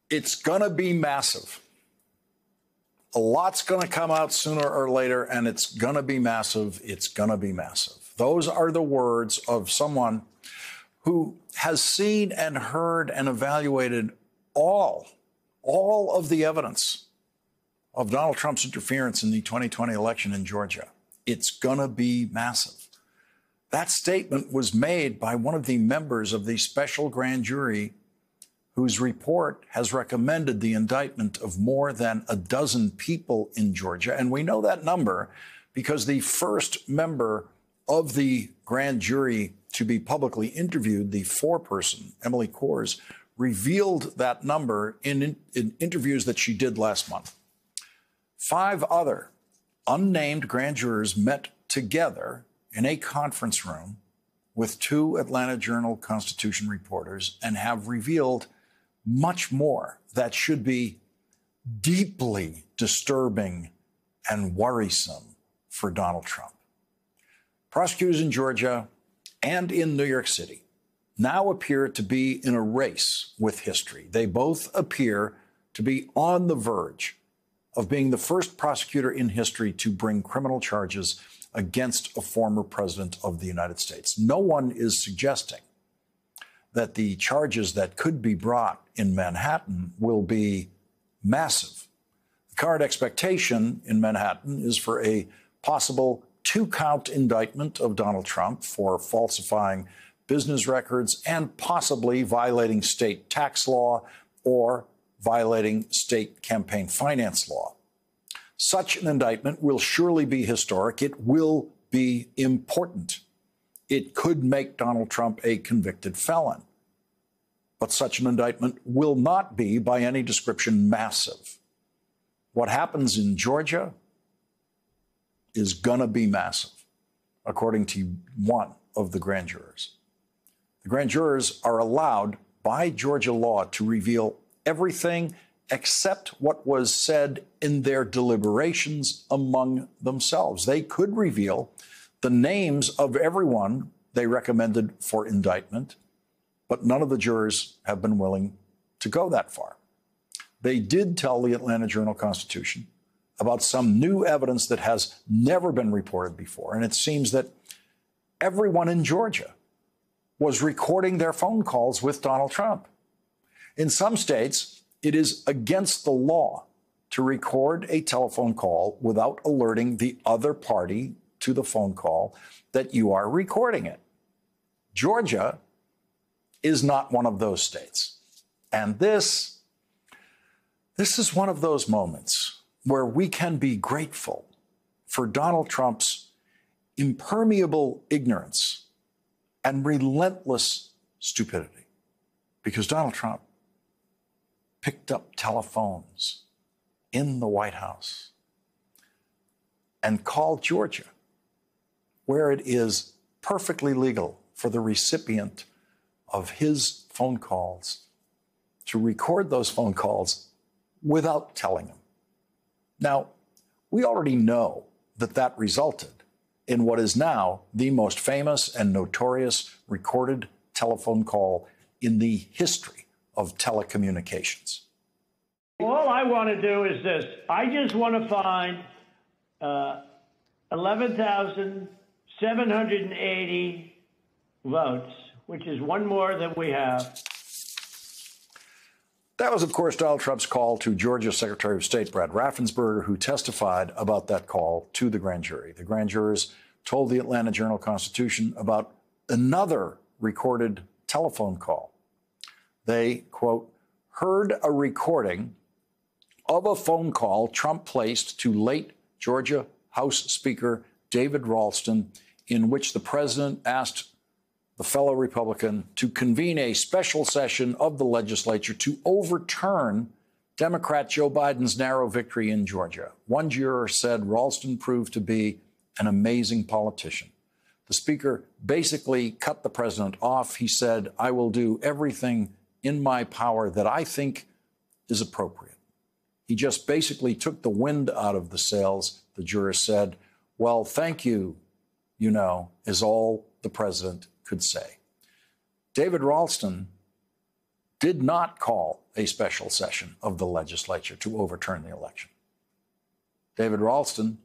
It's going to be massive. A lot's going to come out sooner or later, and it's going to be massive. It's going to be massive. Those are the words of someone who has seen and heard and evaluated all of the evidence of Donald Trump's interference in the 2020 election in Georgia. It's going to be massive. That statement was made by one of the members of the special grand jury whose report has recommended the indictment of more than a dozen people in Georgia. And we know that number because the first member of the grand jury to be publicly interviewed, the foreperson, Emily Kohrs, revealed that number in interviews that she did last month. 5 other unnamed grand jurors met together in a conference room with 2 Atlanta Journal-Constitution reporters and have revealed much more that should be deeply disturbing and worrisome for Donald Trump. Prosecutors in Georgia and in New York City now appear to be in a race with history. They both appear to be on the verge of being the first prosecutor in history to bring criminal charges against a former president of the United States. No one is suggesting that the charges that could be brought in Manhattan will be massive. The current expectation in Manhattan is for a possible 2-count indictment of Donald Trump for falsifying business records and possibly violating state tax law or violating state campaign finance law. Such an indictment will surely be historic. It will be important. It could make Donald Trump a convicted felon. But such an indictment will not be, by any description, massive. What happens in Georgia is going to be massive, according to one of the grand jurors. The grand jurors are allowed by Georgia law to reveal everything except what was said in their deliberations among themselves. They could reveal the names of everyone they recommended for indictment, but none of the jurors have been willing to go that far. They did tell the Atlanta Journal-Constitution about some new evidence that has never been reported before, and it seems that everyone in Georgia was recording their phone calls with Donald Trump. In some states, it is against the law to record a telephone call without alerting the other party to the phone call that you are recording it. Georgia is not one of those states. And this is one of those moments where we can be grateful for Donald Trump's impermeable ignorance and relentless stupidity. Because Donald Trump picked up telephones in the White House and called Georgia, where it is perfectly legal for the recipient of his phone calls to record those phone calls without telling him. Now, we already know that that resulted in what is now the most famous and notorious recorded telephone call in the history of telecommunications. All I want to do is this. I just want to find 11,780 votes, which is one more than we have. That was, of course, Donald Trump's call to Georgia Secretary of State Brad Raffensperger, who testified about that call to the grand jury. The grand jurors told the Atlanta Journal-Constitution about another recorded telephone call. They, quote, heard a recording of a phone call Trump placed to late Georgia House Speaker David Ralston, in which the president asked the fellow Republican to convene a special session of the legislature to overturn Democrat Joe Biden's narrow victory in Georgia. One juror said Ralston proved to be an amazing politician. The speaker basically cut the president off. He said, I will do everything in my power that I think is appropriate. He just basically took the wind out of the sails. The juror said, well, thank you, is all the president could say. David Ralston did not call a special session of the legislature to overturn the election. David Ralston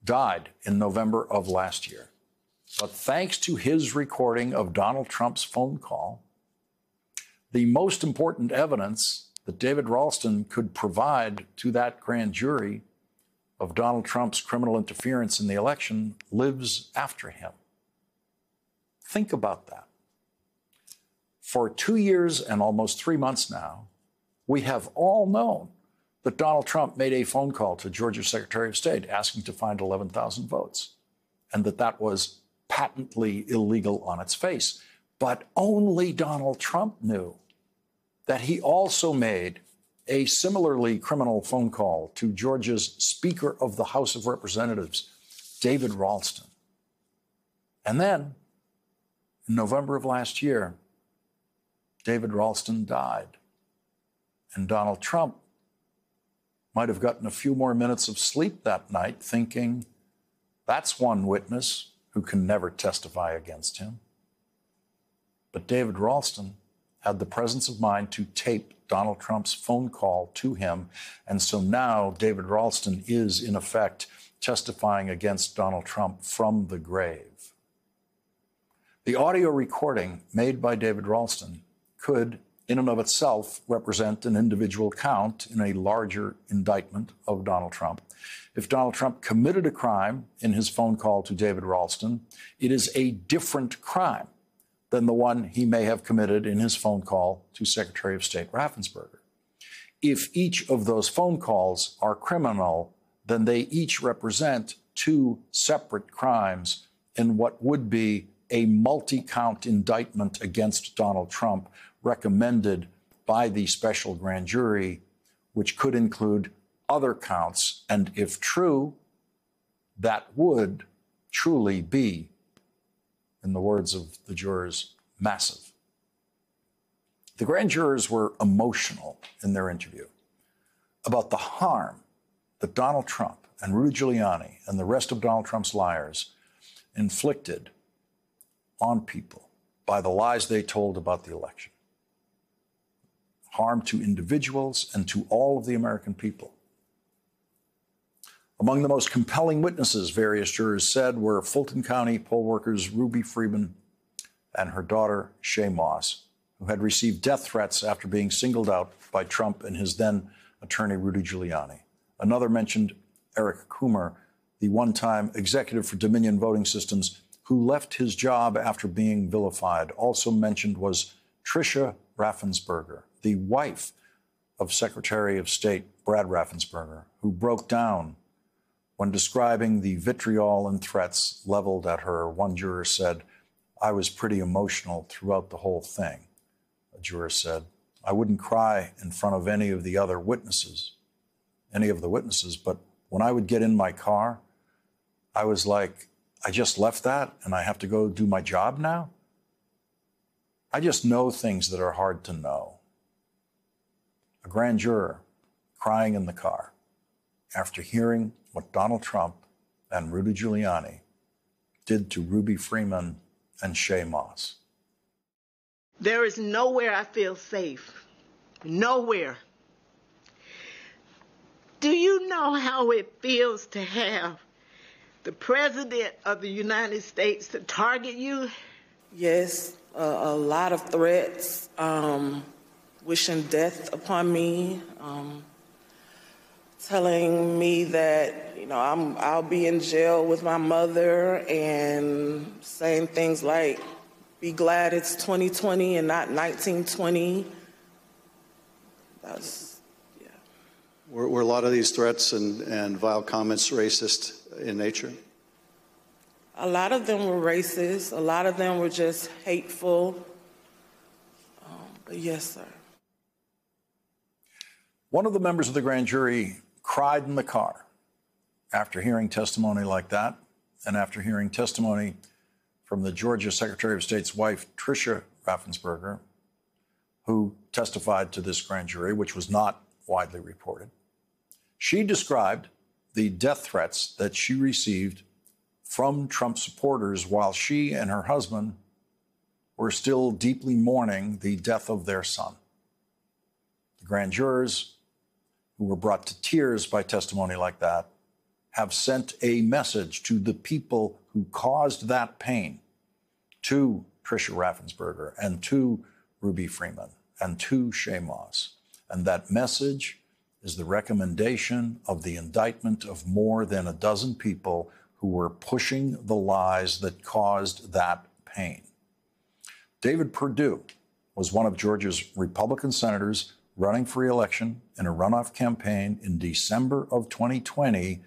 died in November of last year. But thanks to his recording of Donald Trump's phone call, the most important evidence that David Ralston could provide to that grand jury of Donald Trump's criminal interference in the election lives after him. Think about that. For 2 years and almost 3 months now, we have all known that Donald Trump made a phone call to Georgia's Secretary of State asking to find 11,000 votes, and that was patently illegal on its face. But only Donald Trump knew that he also made a similarly criminal phone call to Georgia's Speaker of the House of Representatives, David Ralston. And then, in November of last year, David Ralston died. And Donald Trump might have gotten a few more minutes of sleep that night thinking, that's one witness who can never testify against him. But David Ralston had the presence of mind to tape Donald Trump's phone call to him. And so now David Ralston is, in effect, testifying against Donald Trump from the grave. The audio recording made by David Ralston could, in and of itself, represent an individual count in a larger indictment of Donald Trump. If Donald Trump committed a crime in his phone call to David Ralston, it is a different crime than the one he may have committed in his phone call to Secretary of State Raffensperger. If each of those phone calls are criminal, then they each represent two separate crimes in what would be a multi-count indictment against Donald Trump recommended by the special grand jury, which could include other counts. And if true, that would truly be, in the words of the jurors, massive. The grand jurors were emotional in their interview about the harm that Donald Trump and Rudy Giuliani and the rest of Donald Trump's liars inflicted on people by the lies they told about the election. Harm to individuals and to all of the American people. Among the most compelling witnesses, various jurors said, were Fulton County poll workers Ruby Freeman and her daughter, Shaye Moss, who had received death threats after being singled out by Trump and his then attorney, Rudy Giuliani. Another mentioned Eric Coomer, the one-time executive for Dominion Voting Systems, who left his job after being vilified. Also mentioned was Tricia Raffensperger, the wife of Secretary of State Brad Raffensperger, who broke down when describing the vitriol and threats leveled at her. One juror said, "I was pretty emotional throughout the whole thing." A juror said, "I wouldn't cry in front of any of the witnesses, but when I would get in my car, I was like, I just left that and I have to go do my job now? I just know things that are hard to know." A grand juror crying in the car after hearing what Donald Trump and Rudy Giuliani did to Ruby Freeman and Shaye Moss. There is nowhere I feel safe. Nowhere. Do you know how it feels to have the President of the United States to target you? Yes, a lot of threats, wishing death upon me, telling me that, I'll be in jail with my mother, and saying things like, be glad it's 2020 and not 1920. Were a lot of these threats and vile comments racist in nature? A lot of them were racist. A lot of them were just hateful. But yes, sir. One of the members of the grand jury cried in the car after hearing testimony like that, and after hearing testimony from the Georgia Secretary of State's wife, Tricia Raffensperger, who testified to this grand jury, which was not widely reported. She described the death threats that she received from Trump supporters while she and her husband were still deeply mourning the death of their son. grand jurors who were brought to tears by testimony like that have sent a message to the people who caused that pain, to Tricia Raffensperger and to Ruby Freeman and to Shaye Moss. And that message is the recommendation of the indictment of more than a dozen people who were pushing the lies that caused that pain. David Perdue was one of Georgia's Republican senators running for re-election in a runoff campaign in December of 2020,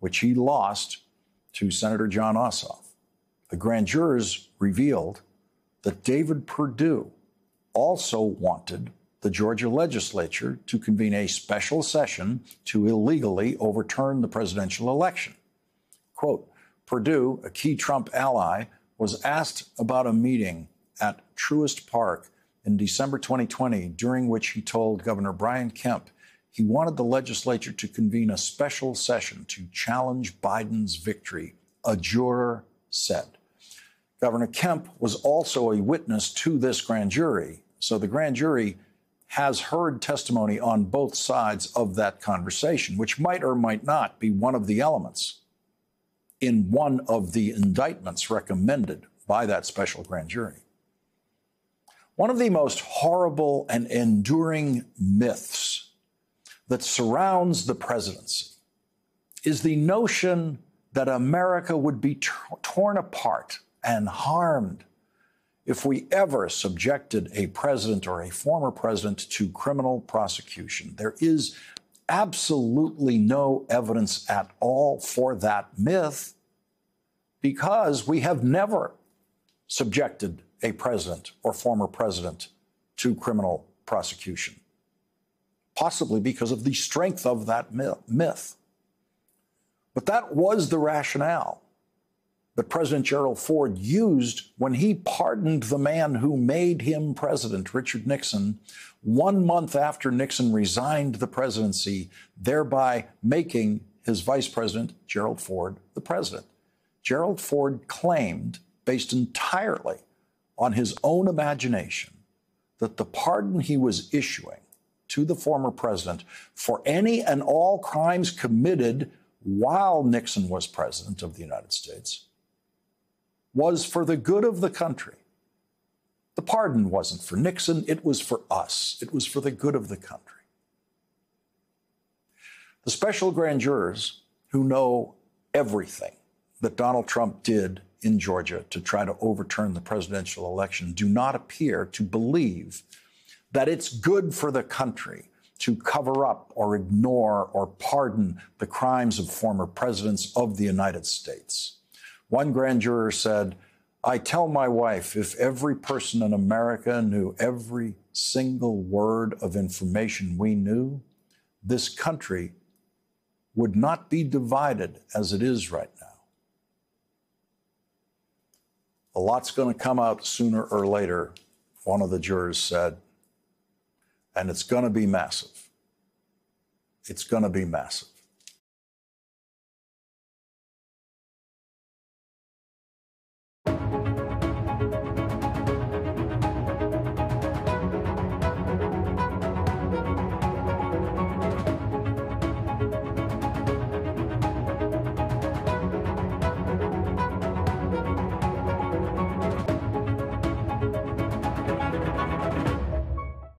which he lost to Senator Jon Ossoff. The grand jurors revealed that David Perdue also wanted the Georgia legislature to convene a special session to illegally overturn the presidential election. Quote, Perdue, a key Trump ally, was asked about a meeting at Truist Park in December 2020, during which he told Governor Brian Kemp he wanted the legislature to convene a special session to challenge Biden's victory, a juror said. Governor Kemp was also a witness to this grand jury, so the grand jury has heard testimony on both sides of that conversation, which might or might not be one of the elements in one of the indictments recommended by that special grand jury. One of the most horrible and enduring myths that surrounds the presidency is the notion that America would be torn apart and harmed if we ever subjected a president or a former president to criminal prosecution. There is absolutely no evidence at all for that myth because we have never subjected a president or former president to criminal prosecution, possibly because of the strength of that myth. But that was the rationale that President Gerald Ford used when he pardoned the man who made him president, Richard Nixon, 1 month after Nixon resigned the presidency, thereby making his vice president, Gerald Ford, the president. Gerald Ford claimed, based entirely on his own imagination, that the pardon he was issuing to the former president for any and all crimes committed while Nixon was president of the United States was for the good of the country. The pardon wasn't for Nixon, it was for us. It was for the good of the country. The special grand jurors who know everything that Donald Trump did in Georgia to try to overturn the presidential election do not appear to believe that it's good for the country to cover up or ignore or pardon the crimes of former presidents of the United States. One grand juror said, I tell my wife, if every person in America knew every single word of information we knew, this country would not be divided as it is right now. A lot's going to come out sooner or later, one of the jurors said, and it's going to be massive. It's going to be massive.